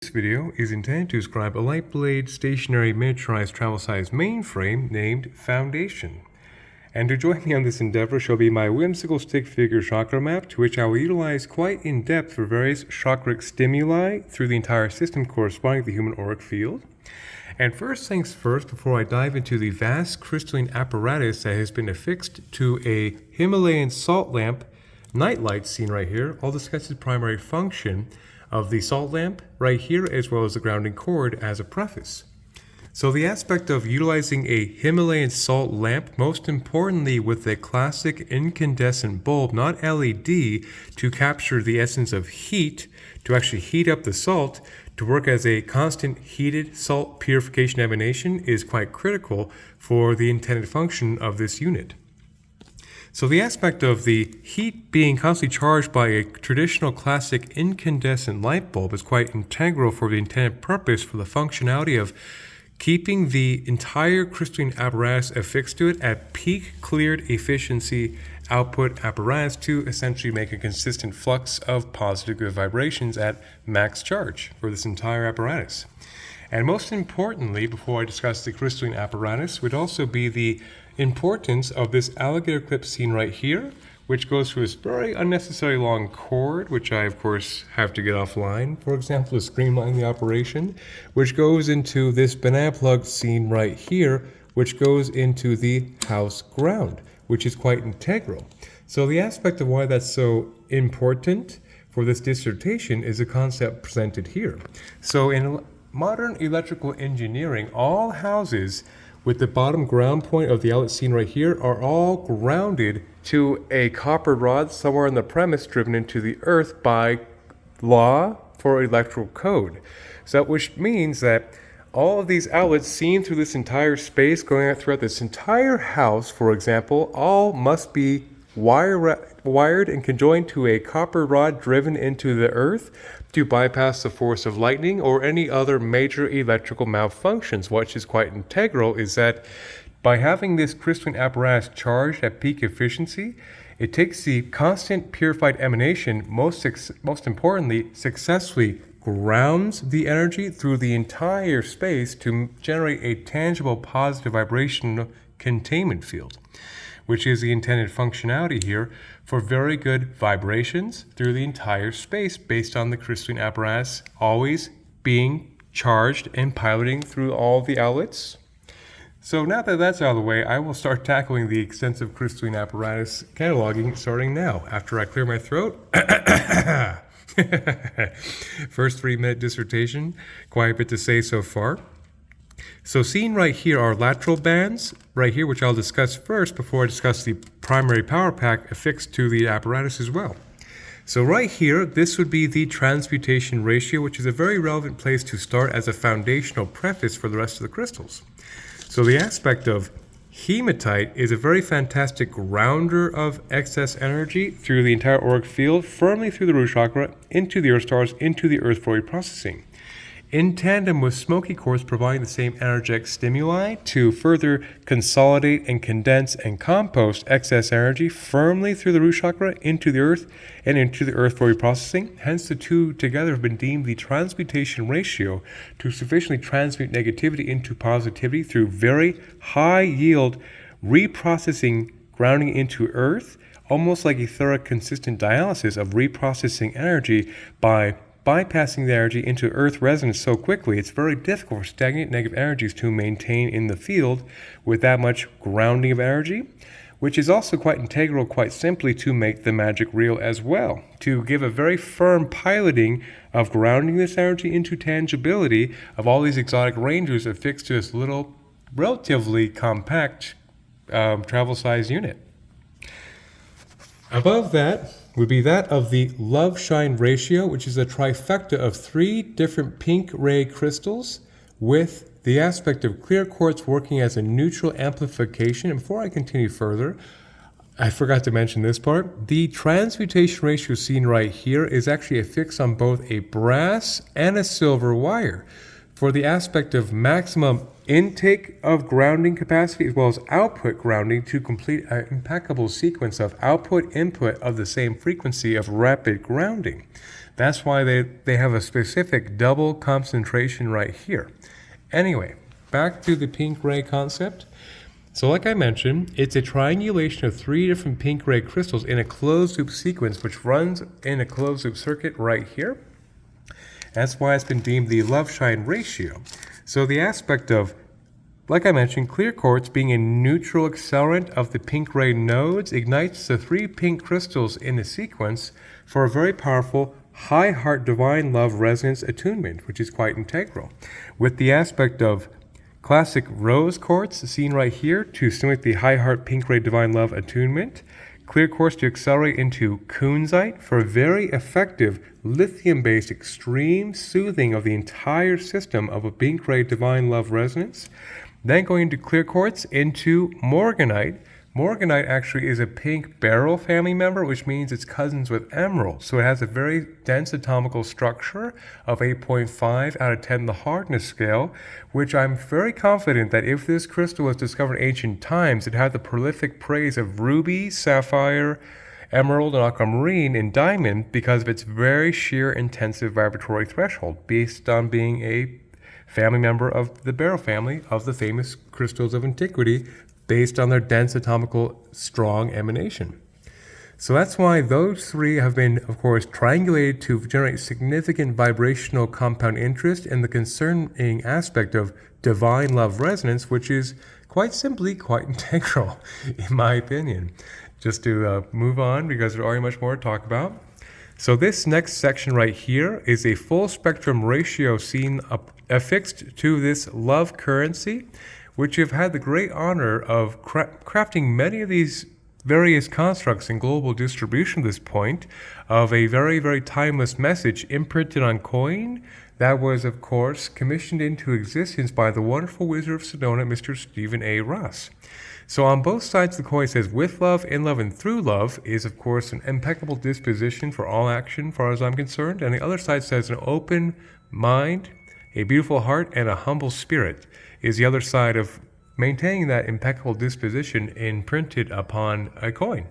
This video is intended to describe a light blade stationary miniaturized travel size mainframe named Foundation. And to join me on this endeavor shall be my whimsical stick figure chakra map, to which I will utilize quite in depth for various chakric stimuli through the entire system corresponding to the human auric field. And first things first, before I dive into the vast crystalline apparatus that has been affixed to a Himalayan salt lamp nightlight seen right here, I'll discuss its primary function of the salt lamp right here, as well as the grounding cord as a preface. So the aspect of utilizing a Himalayan salt lamp, most importantly with a classic incandescent bulb, not LED, to capture the essence of heat, to actually heat up the salt, to work as a constant heated salt purification emanation, is quite critical for the intended function of this unit. So the aspect of the heat being constantly charged by a traditional classic incandescent light bulb is quite integral for the intended purpose for the functionality of keeping the entire crystalline apparatus affixed to it at peak cleared efficiency output apparatus to essentially make a consistent flux of positive good vibrations at max charge for this entire apparatus. And most importantly, before I discuss the crystalline apparatus, would also be the importance of this alligator clip seen right here, which goes through this very unnecessary long cord, which I of course have to get offline, for example, to streamline the operation, which goes into this banana plug seen right here, which goes into the house ground, which is quite integral. So the aspect of why that's so important for this dissertation is a concept presented here. So in modern electrical engineering, all houses with the bottom ground point of the outlet seen right here are all grounded to a copper rod somewhere on the premise driven into the earth by law for electrical code. So which means that all of these outlets seen through this entire space going out throughout this entire house, for example, all must be wired and conjoined to a copper rod driven into the earth to bypass the force of lightning or any other major electrical malfunctions. What is quite integral is that by having this crystalline apparatus charged at peak efficiency, it takes the constant purified emanation, most importantly, successfully grounds the energy through the entire space to generate a tangible positive vibration containment field, which is the intended functionality here for very good vibrations through the entire space based on the crystalline apparatus always being charged and piloting through all the outlets. So now that that's out of the way, I will start tackling the extensive crystalline apparatus cataloging starting now, after I clear my throat. First 3-minute dissertation, quite a bit to say so far. So seen right here are lateral bands, right here, which I'll discuss first before I discuss the primary power pack affixed to the apparatus as well. So right here, this would be the transmutation ratio, which is a very relevant place to start as a foundational preface for the rest of the crystals. So the aspect of hematite is a very fantastic grounder of excess energy through the entire auric field, firmly through the root chakra, into the earth stars, into the earth for reprocessing, in tandem with smoky quartz providing the same energetic stimuli to further consolidate and condense and compost excess energy firmly through the root chakra into the earth and into the earth for reprocessing. Hence the two together have been deemed the transmutation ratio to sufficiently transmute negativity into positivity through very high yield reprocessing grounding into earth, almost like etheric consistent dialysis of reprocessing energy by bypassing the energy into earth resonance so quickly. It's very difficult for stagnant negative energies to maintain in the field with that much grounding of energy, which is also quite integral, quite simply, to make the magic real as well, to give a very firm piloting of grounding this energy into tangibility of all these exotic rangers affixed to this little, relatively compact travel size unit. Above that would be that of the love-shine ratio, which is a trifecta of 3 different pink ray crystals with the aspect of clear quartz working as a neutral amplification. And before I continue further, I forgot to mention this part. The transmutation ratio seen right here is actually affixed on both a brass and a silver wire for the aspect of maximum intake of grounding capacity as well as output grounding to complete an impeccable sequence of output input of the same frequency of rapid grounding. That's why they have a specific double concentration right here. Anyway, back to the pink ray concept. So like I mentioned, it's a triangulation of 3 different pink ray crystals in a closed loop sequence, which runs in a closed loop circuit right here. That's why it's been deemed the love-shine ratio. So the aspect of, like I mentioned, clear quartz being a neutral accelerant of the pink ray nodes ignites the 3 pink crystals in a sequence for a very powerful high heart divine love resonance attunement, which is quite integral. With the aspect of classic rose quartz seen right here to stimulate the high heart pink ray divine love attunement, clear quartz to accelerate into kunzite for very effective lithium-based extreme soothing of the entire system of a pink ray divine love resonance. Then going into clear quartz into morganite. Morganite actually is a pink beryl family member, which means it's cousins with emerald. So it has a very dense atomical structure of 8.5 out of 10 the hardness scale, which I'm very confident that if this crystal was discovered in ancient times, it had the prolific praise of ruby, sapphire, emerald, and aquamarine, and diamond because of its very sheer intensive vibratory threshold based on being a family member of the beryl family of the famous crystals of antiquity, based on their dense atomical strong emanation. So that's why those 3 have been, of course, triangulated to generate significant vibrational compound interest in the concerning aspect of divine love resonance, which is quite simply quite integral, in my opinion. Just to move on, because there's already much more to talk about. So this next section right here is a full spectrum ratio seen affixed to this love currency, which have had the great honor of crafting many of these various constructs in global distribution at this point of a very, very timeless message imprinted on coin that was, of course, commissioned into existence by the wonderful Wizard of Sedona, Mr. Stephen A. Ross. So on both sides of the coin it says, with love, in love, and through love is, of course, an impeccable disposition for all action, as far as I'm concerned. And the other side says an open mind, a beautiful heart, and a humble spirit is the other side of maintaining that impeccable disposition imprinted upon a coin,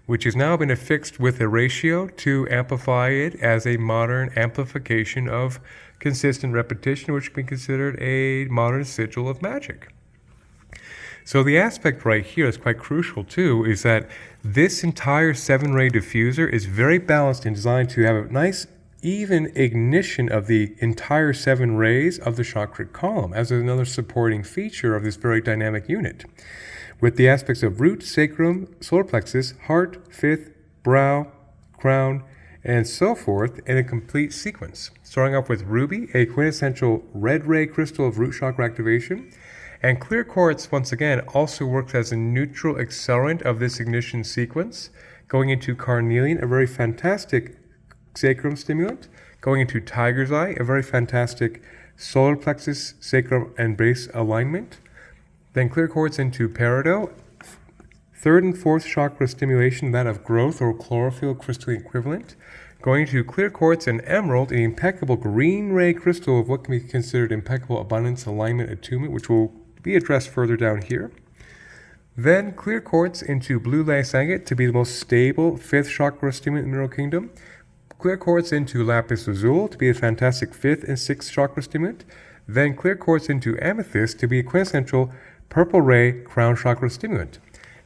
which has now been affixed with a ratio to amplify it as a modern amplification of consistent repetition, which can be considered a modern sigil of magic. So the aspect right here is quite crucial too, is that this entire 7-ray diffuser is very balanced and designed to have a nice even ignition of the entire 7 rays of the chakra column as another supporting feature of this very dynamic unit, with the aspects of root, sacrum, solar plexus, heart, fifth, brow, crown, and so forth in a complete sequence. Starting off with ruby, a quintessential red ray crystal of root chakra activation, and clear quartz, once again, also works as a neutral accelerant of this ignition sequence, going into carnelian, a very fantastic sacrum stimulant, going into tiger's eye, a very fantastic solar plexus, sacrum, and base alignment. Then clear quartz into peridot, 3rd and 4th chakra stimulation, that of growth or chlorophyll crystalline equivalent. Going to clear quartz and emerald, an impeccable green ray crystal of what can be considered impeccable abundance, alignment, attunement, which will be addressed further down here. Then clear quartz into blue lapis agate to be the most stable 5th chakra stimulant in the mineral kingdom. Clear quartz into lapis lazuli to be a fantastic 5th and 6th chakra stimulant. Then clear quartz into amethyst to be a quintessential purple ray crown chakra stimulant.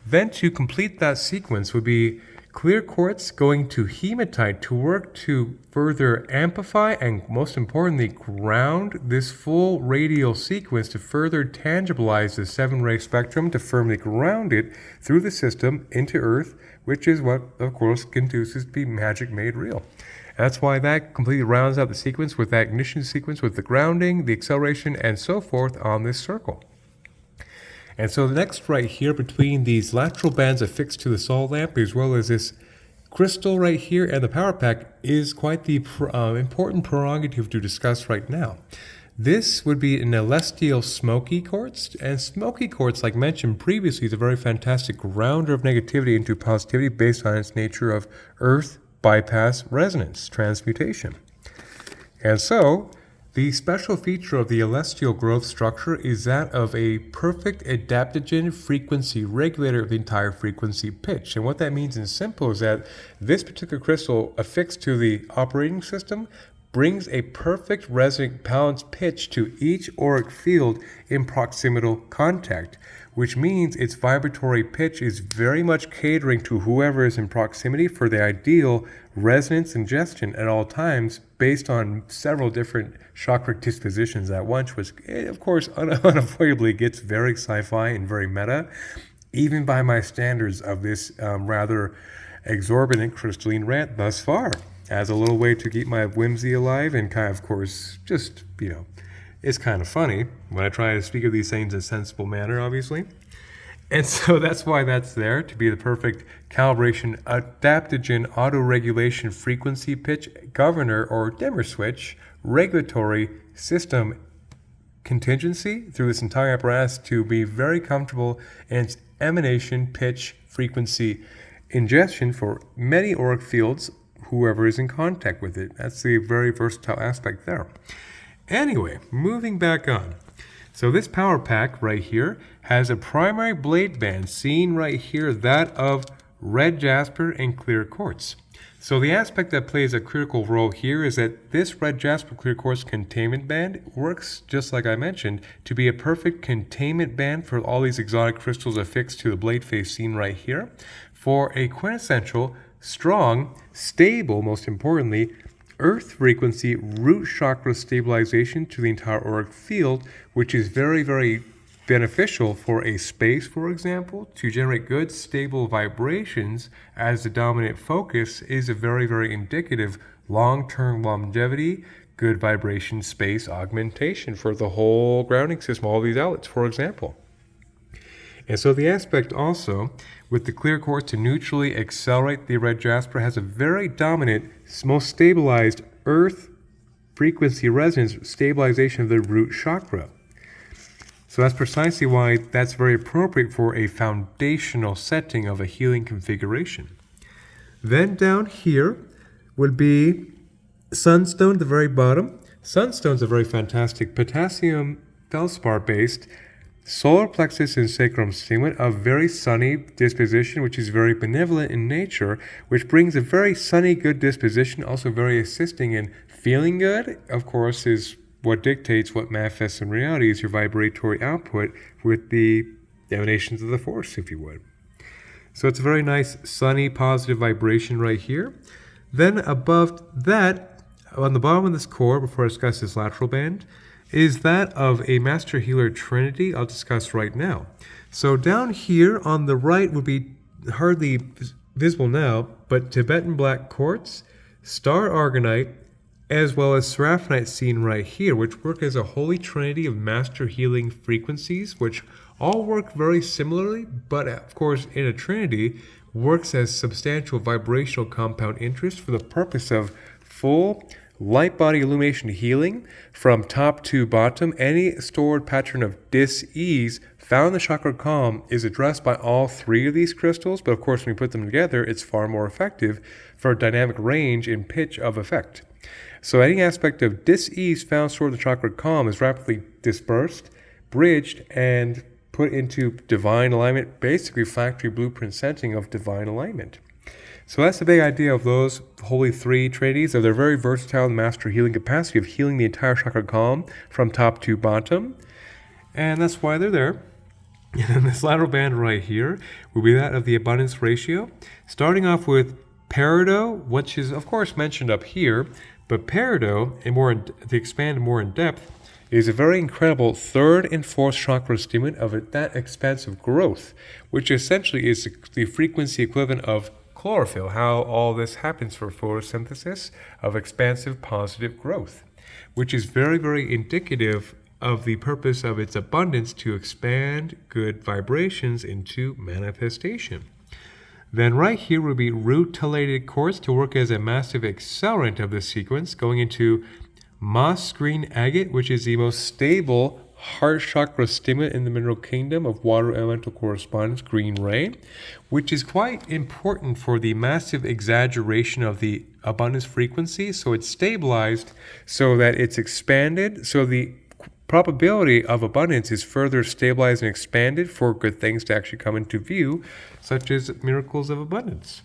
Then to complete that sequence would be clear quartz going to hematite to work to further amplify and, most importantly, ground this full radial sequence to further tangibilize the 7-ray spectrum to firmly ground it through the system into Earth, which is what, of course, conduces to be magic made real. That's why that completely rounds out the sequence with that ignition sequence with the grounding, the acceleration, and so forth on this circle. And so the next right here between these lateral bands affixed to the sol lamp, as well as this crystal right here and the power pack, is quite the important prerogative to discuss right now. This would be an celestial smoky quartz, and smoky quartz, like mentioned previously, is a very fantastic grounder of negativity into positivity based on its nature of earth bypass resonance transmutation. And so The special feature of the celestial growth structure is that of a perfect adaptogen frequency regulator of the entire frequency pitch. And what that means in simple is that this particular crystal affixed to the operating system brings a perfect resonant balanced pitch to each auric field in proximal contact, which means its vibratory pitch is very much catering to whoever is in proximity for the ideal resonance ingestion at all times based on several different chakra dispositions at once, which of course unavoidably gets very sci-fi and very meta, even by my standards of this rather exorbitant crystalline rant thus far, as a little way to keep my whimsy alive and kind of course, just, it's kind of funny when I try to speak of these things in a sensible manner, obviously. And so that's why that's there, to be the perfect calibration, adaptogen, auto-regulation, frequency pitch, governor, or dimmer switch, regulatory system contingency through this entire apparatus to be very comfortable in its emanation, pitch, frequency, ingestion for many auric fields, whoever is in contact with it. That's the very versatile aspect there. Anyway, moving back on. So this power pack right here has a primary blade band seen right here, that of red jasper and clear quartz. So the aspect that plays a critical role here is that this red jasper clear quartz containment band works, just like I mentioned, to be a perfect containment band for all these exotic crystals affixed to the blade face seen right here, for a quintessential, strong, stable, most importantly, earth frequency root chakra stabilization to the entire auric field, which is very, very beneficial for a space, for example, to generate good, stable vibrations as the dominant focus is a very, very indicative long-term longevity, good vibration space augmentation for the whole grounding system, all these outlets, for example. And so the aspect also with the clear quartz to neutrally accelerate the red jasper has a very dominant, most stabilized earth frequency resonance stabilization of the root chakra. So that's precisely why that's very appropriate for a foundational setting of a healing configuration. Then down here would be sunstone at the very bottom. Sunstone's a very fantastic potassium feldspar based solar plexus and sacrum stimulant of very sunny disposition, which is very benevolent in nature, which brings a very sunny, good disposition, also very assisting in feeling good, of course, is what dictates what manifests in reality is your vibratory output with the emanations of the force, if you would. So it's a very nice, sunny, positive vibration right here. Then above that, on the bottom of this core, before I discuss this lateral band, is that of a Master Healer Trinity I'll discuss right now. So down here on the right would be hardly visible now, but Tibetan Black Quartz, Star Argonite, as well as Seraphinite seen right here, which work as a holy trinity of master healing frequencies, which all work very similarly, but of course in a trinity works as substantial vibrational compound interest for the purpose of full light body illumination healing from top to bottom. Any stored pattern of dis-ease found in the chakra calm is addressed by all three of these crystals, but of course when we put them together it's far more effective for dynamic range and pitch of effect. So any aspect of dis-ease found stored in the chakra calm is rapidly dispersed, bridged, and put into divine alignment, basically factory blueprint setting of divine alignment. So that's the big idea of those holy three trinities. They're very versatile in master healing capacity of healing the entire chakra calm from top to bottom. And that's why they're there. And then this lateral band right here will be that of the abundance ratio. Starting off with peridot, which is of course mentioned up here, but peridot, to expand more in depth, is a very incredible third and fourth chakra stimulant of that expansive growth, which essentially is the frequency equivalent of chlorophyll, how all this happens for photosynthesis of expansive positive growth, which is very, very indicative of the purpose of its abundance to expand good vibrations into manifestation. Then right here will be rutilated quartz to work as a massive accelerant of this sequence, going into moss green agate, which is the most stable, heart chakra stimulant in the mineral kingdom of water elemental correspondence, green ray, which is quite important for the massive exaggeration of the abundance frequency. So it's stabilized so that it's expanded. So the probability of abundance is further stabilized and expanded for good things to actually come into view, such as miracles of abundance.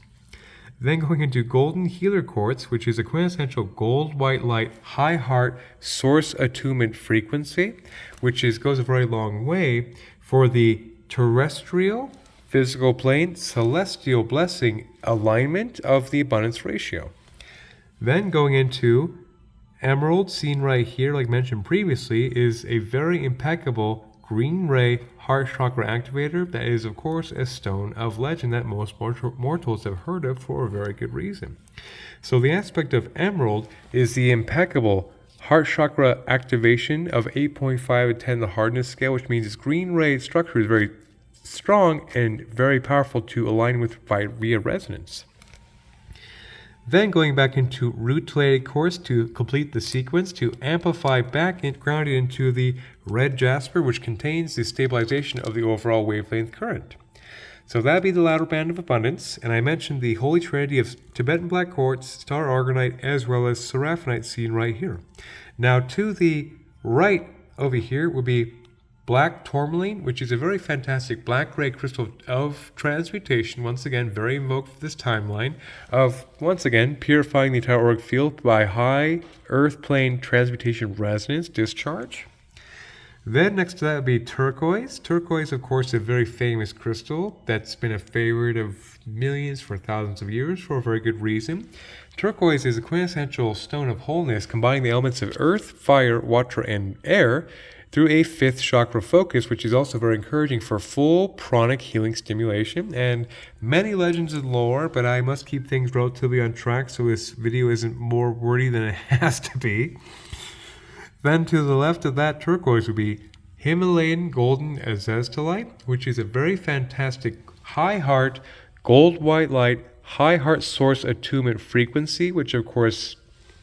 Then going into golden healer quartz, which is a quintessential gold white light high heart source attunement frequency, which goes a very long way for the terrestrial, physical plane, celestial blessing alignment of the abundance ratio. Then going into emerald, seen right here, like mentioned previously, is a very impeccable green ray heart chakra activator that is, of course, a stone of legend that most mortals have heard of for a very good reason. So the aspect of emerald is the impeccable heart chakra activation of 8.5 and 10 the hardness scale, which means its green ray structure is very strong and very powerful to align with via resonance. Then going back into rutilated quartz to complete the sequence, to amplify back and ground it into the red jasper, which contains the stabilization of the overall wavelength current. So that'd be the lateral band of abundance, and I mentioned the holy trinity of Tibetan black quartz, star aragonite, as well as seraphinite seen right here. Now to the right over here would be black tourmaline, which is a very fantastic black-gray crystal of transmutation, once again, very invoked for this timeline, of, once again, purifying the entire auric field by high earth plane transmutation resonance discharge. Then next to that would be turquoise. Turquoise, of course, is a very famous crystal that's been a favorite of millions for thousands of years for a very good reason. Turquoise is a quintessential stone of wholeness, combining the elements of earth, fire, water, and air, through a fifth chakra focus, which is also very encouraging for full pranic healing stimulation, and many legends and lore, but I must keep things relatively on track so this video isn't more wordy than it has to be. Then to the left of that turquoise would be Himalayan golden azeztulite, which is a very fantastic high heart, gold white light, high heart source attunement frequency, which of course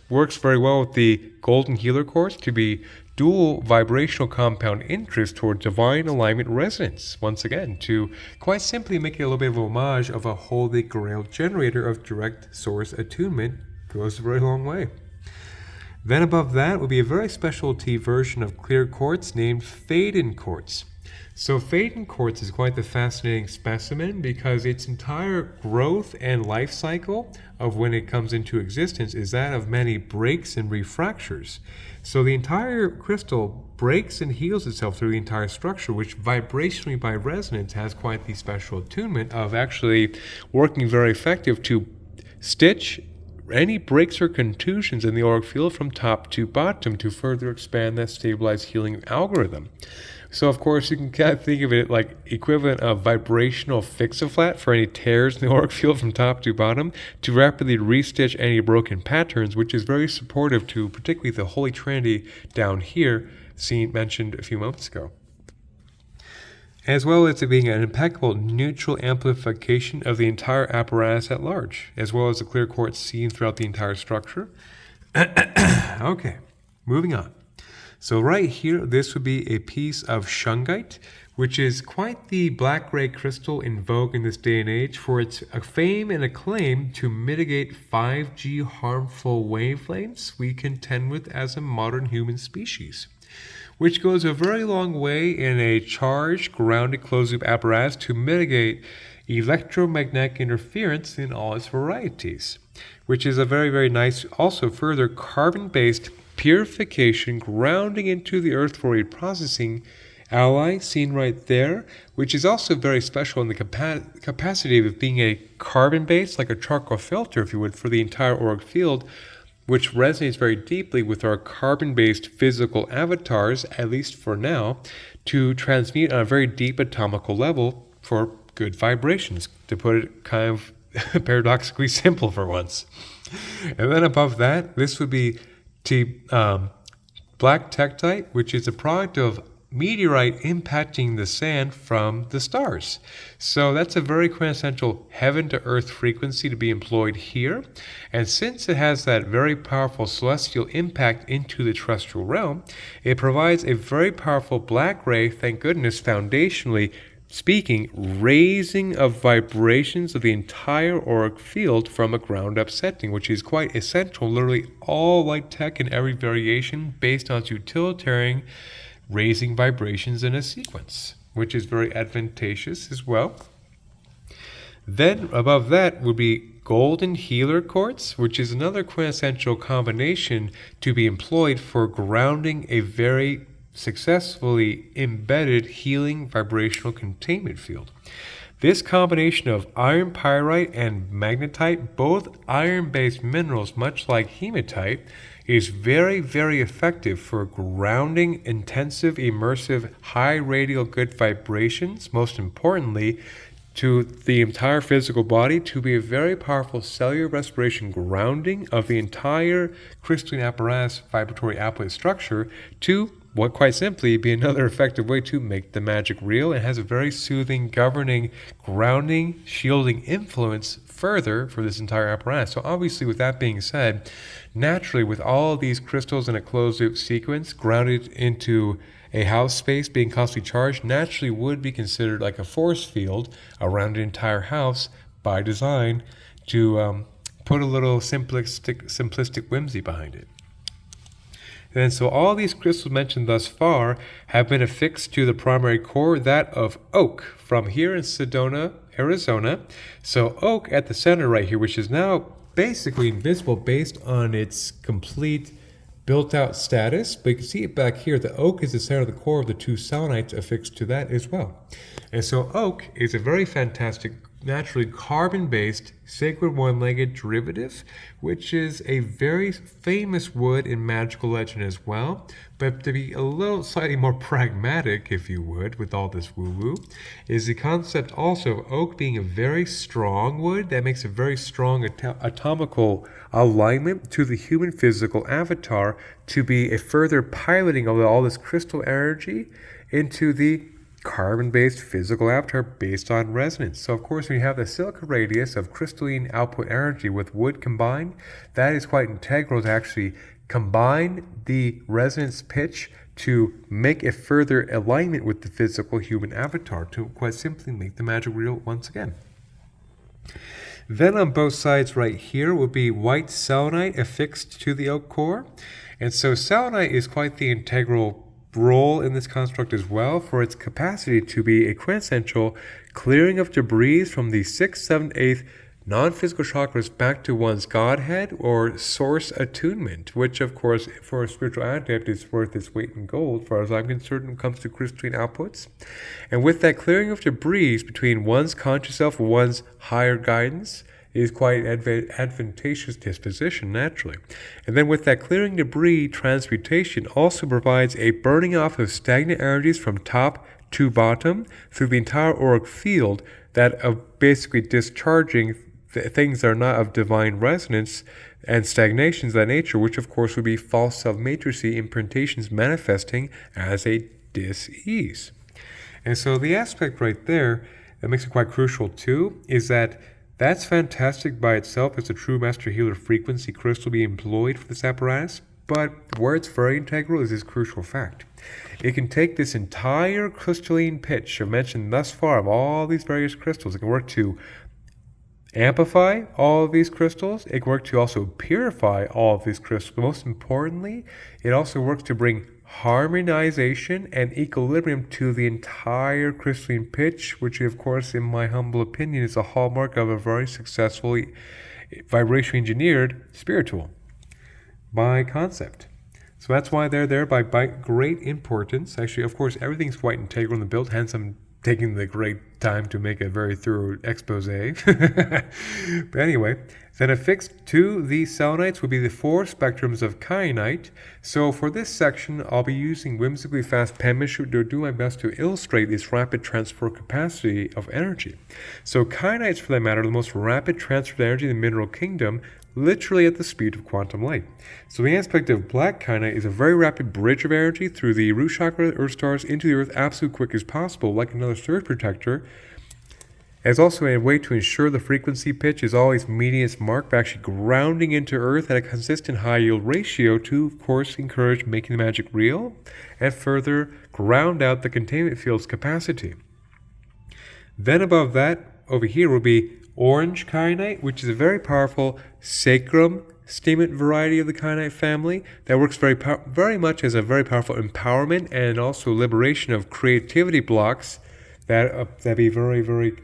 works very well with the golden healer quartz to be dual vibrational compound interest toward divine alignment resonance. Once again, to quite simply make it a little bit of a homage of a holy grail generator of direct source attunement, goes a very long way. Then above that would be a very specialty version of clear quartz named Faden quartz. So Faden quartz is quite the fascinating specimen because its entire growth and life cycle of when it comes into existence is that of many breaks and refractures. So the entire crystal breaks and heals itself through the entire structure, which vibrationally by resonance has quite the special attunement of actually working very effective to stitch any breaks or contusions in the auric field from top to bottom to further expand that stabilized healing algorithm. So of course you can kind of think of it like equivalent of vibrational fix-a-flat for any tears in the auric field from top to bottom to rapidly restitch any broken patterns, which is very supportive to particularly the Holy Trinity down here mentioned a few moments ago. As well as it being an impeccable neutral amplification of the entire apparatus at large, as well as the clear quartz seen throughout the entire structure. Okay, moving on. So right here, this would be a piece of shungite, which is quite the black-gray crystal in vogue in this day and age for its fame and acclaim to mitigate 5G harmful wavelengths we contend with as a modern human species, which goes a very long way in a charged, grounded closed-loop apparatus to mitigate electromagnetic interference in all its varieties, which is a very, very nice, also further carbon-based purification grounding into the earth for reprocessing ally seen right there, which is also very special in the capacity of being a carbon-based, like a charcoal filter, if you would, for the entire auric field, which resonates very deeply with our carbon-based physical avatars, at least for now, to transmute on a very deep atomical level for good vibrations, to put it kind of paradoxically simple for once. And then above that, this would be black tektite, which is a product of meteorite impacting the sand from the stars. So that's a very quintessential heaven to earth frequency to be employed here. And since it has that very powerful celestial impact into the terrestrial realm, it provides a very powerful black ray, thank goodness, foundationally speaking, raising of vibrations of the entire auric field from a ground up setting, which is quite essential. Literally all light tech and every variation based on its utilitarian raising vibrations in a sequence, which is very advantageous as well. Then above that would be golden healer quartz, which is another quintessential combination to be employed for grounding a very successfully embedded healing vibrational containment field. This combination of iron pyrite and magnetite, both iron-based minerals much like hematite, is very, very effective for grounding intensive, immersive, high radial good vibrations, most importantly, to the entire physical body, to be a very powerful cellular respiration grounding of the entire crystalline apparatus vibratory applet structure, to what quite simply be another effective way to make the magic real, and has a very soothing, governing, grounding, shielding influence further for this entire apparatus. So obviously, with that being said, naturally with all of these crystals in a closed loop sequence grounded into a house space being constantly charged, naturally would be considered like a force field around an entire house by design, to put a little simplistic whimsy behind it. And so all these crystals mentioned thus far have been affixed to the primary core, that of oak, from here in Sedona, Arizona. So oak at the center right here, which is now basically invisible based on its complete built-out status. But you can see it back here. The oak is the center of the core of the two selenites affixed to that as well. And so oak is a very fantastic, naturally carbon-based sacred one-legged derivative, which is a very famous wood in magical legend as well. But to be a little slightly more pragmatic, if you would, with all this woo-woo, is the concept also of oak being a very strong wood that makes a very strong atomical alignment to the human physical avatar, to be a further piloting of all this crystal energy into the carbon-based physical avatar based on resonance. So of course, when you have the silica radius of crystalline output energy with wood combined, that is quite integral to actually combine the resonance pitch to make a further alignment with the physical human avatar, to quite simply make the magic real once again. Then on both sides right here will be white selenite affixed to the oak core. And so selenite is quite the integral role in this construct as well, for its capacity to be a quintessential clearing of debris from the 6th, 7th, 8th non-physical chakras back to one's godhead or source attunement, which of course for a spiritual adept is worth its weight in gold, as far as I'm concerned, when it comes to crystalline outputs. And with that clearing of debris between one's conscious self and one's higher guidance, is quite advantageous disposition, naturally. And then with that clearing debris, transmutation also provides a burning off of stagnant energies from top to bottom through the entire auric field, that of basically discharging things that are not of divine resonance and stagnations of that nature, which of course would be false self-matrixy imprintations manifesting as a dis-ease. And so the aspect right there that makes it quite crucial too is that that's fantastic by itself as a true master healer frequency crystal being employed for this apparatus, but where it's very integral is this crucial fact. It can take this entire crystalline pitch I've mentioned thus far of all these various crystals. It can work to amplify all of these crystals. It can work to also purify all of these crystals. But most importantly, it also works to bring harmonization and equilibrium to the entire crystalline pitch, which of course, in my humble opinion, is a hallmark of a very successfully vibrationally engineered spiritual by concept. So that's why they're there by great importance. Actually, of course, everything's quite integral in the build, hence I'm taking the great time to make a very thorough expose. But anyway, then affixed to these selenites would be the 4 spectrums of kyanite. So for this section, I'll be using whimsically fast penmanship to do my best to illustrate this rapid transfer capacity of energy. So kyanites, for that matter, are the most rapid transfer of energy in the mineral kingdom, literally at the speed of quantum light. So the aspect of black kyanite is a very rapid bridge of energy through the root chakra Earth stars into the Earth absolutely quick as possible, like another surge protector. As also a way to ensure the frequency pitch is always meeting its mark by actually grounding into Earth at a consistent high yield ratio to, of course, encourage making the magic real and further ground out the containment field's capacity. Then above that, over here will be orange kyanite, which is a very powerful sacrum stimulant variety of the kyanite family that works very much as a very powerful empowerment and also liberation of creativity blocks that be very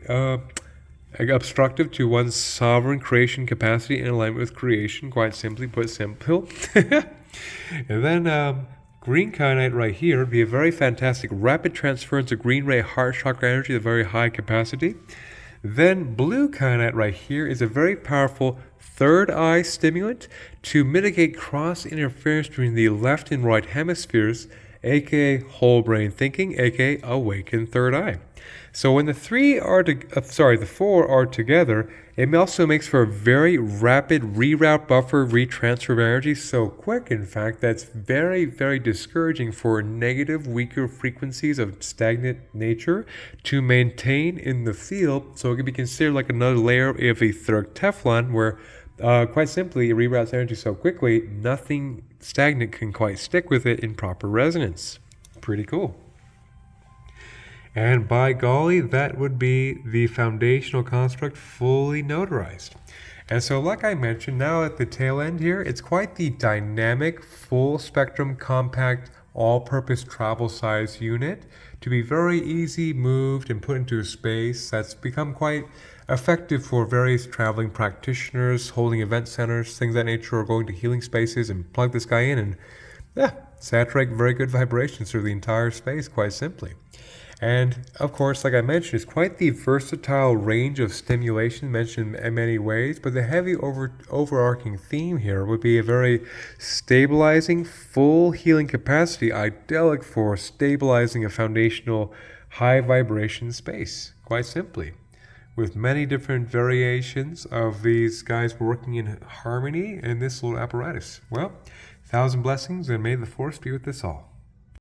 obstructive to one's sovereign creation capacity in alignment with creation, quite simply put simple. And then green kyanite right here would be a very fantastic rapid transference of green ray heart chakra energy at a very high capacity. Then blue kyanite right here is a very powerful third eye stimulant to mitigate cross interference between the left and right hemispheres, aka whole brain thinking, aka awakened third eye. So when the four are together, it also makes for a very rapid reroute buffer retransfer of energy, so quick in fact that's very discouraging for negative, weaker frequencies of stagnant nature to maintain in the field. So it can be considered like another layer of etheric Teflon where quite simply it reroutes energy so quickly nothing stagnant can quite stick with it in proper resonance. Pretty cool. And by golly, that would be the foundational construct fully notarized. And so like I mentioned, now at the tail end here, it's quite the dynamic, full spectrum, compact, all-purpose travel size unit to be very easy moved and put into a space that's become quite effective for various traveling practitioners, holding event centers, things of that nature, or going to healing spaces and plug this guy in and saturate very good vibrations through the entire space, quite simply. And of course, like I mentioned, it's quite the versatile range of stimulation mentioned in many ways, but the heavy overarching theme here would be a very stabilizing, full healing capacity, idyllic for stabilizing a foundational high vibration space, quite simply, with many different variations of these guys working in harmony in this little apparatus. Well, 1,000 blessings, and may the force be with us all.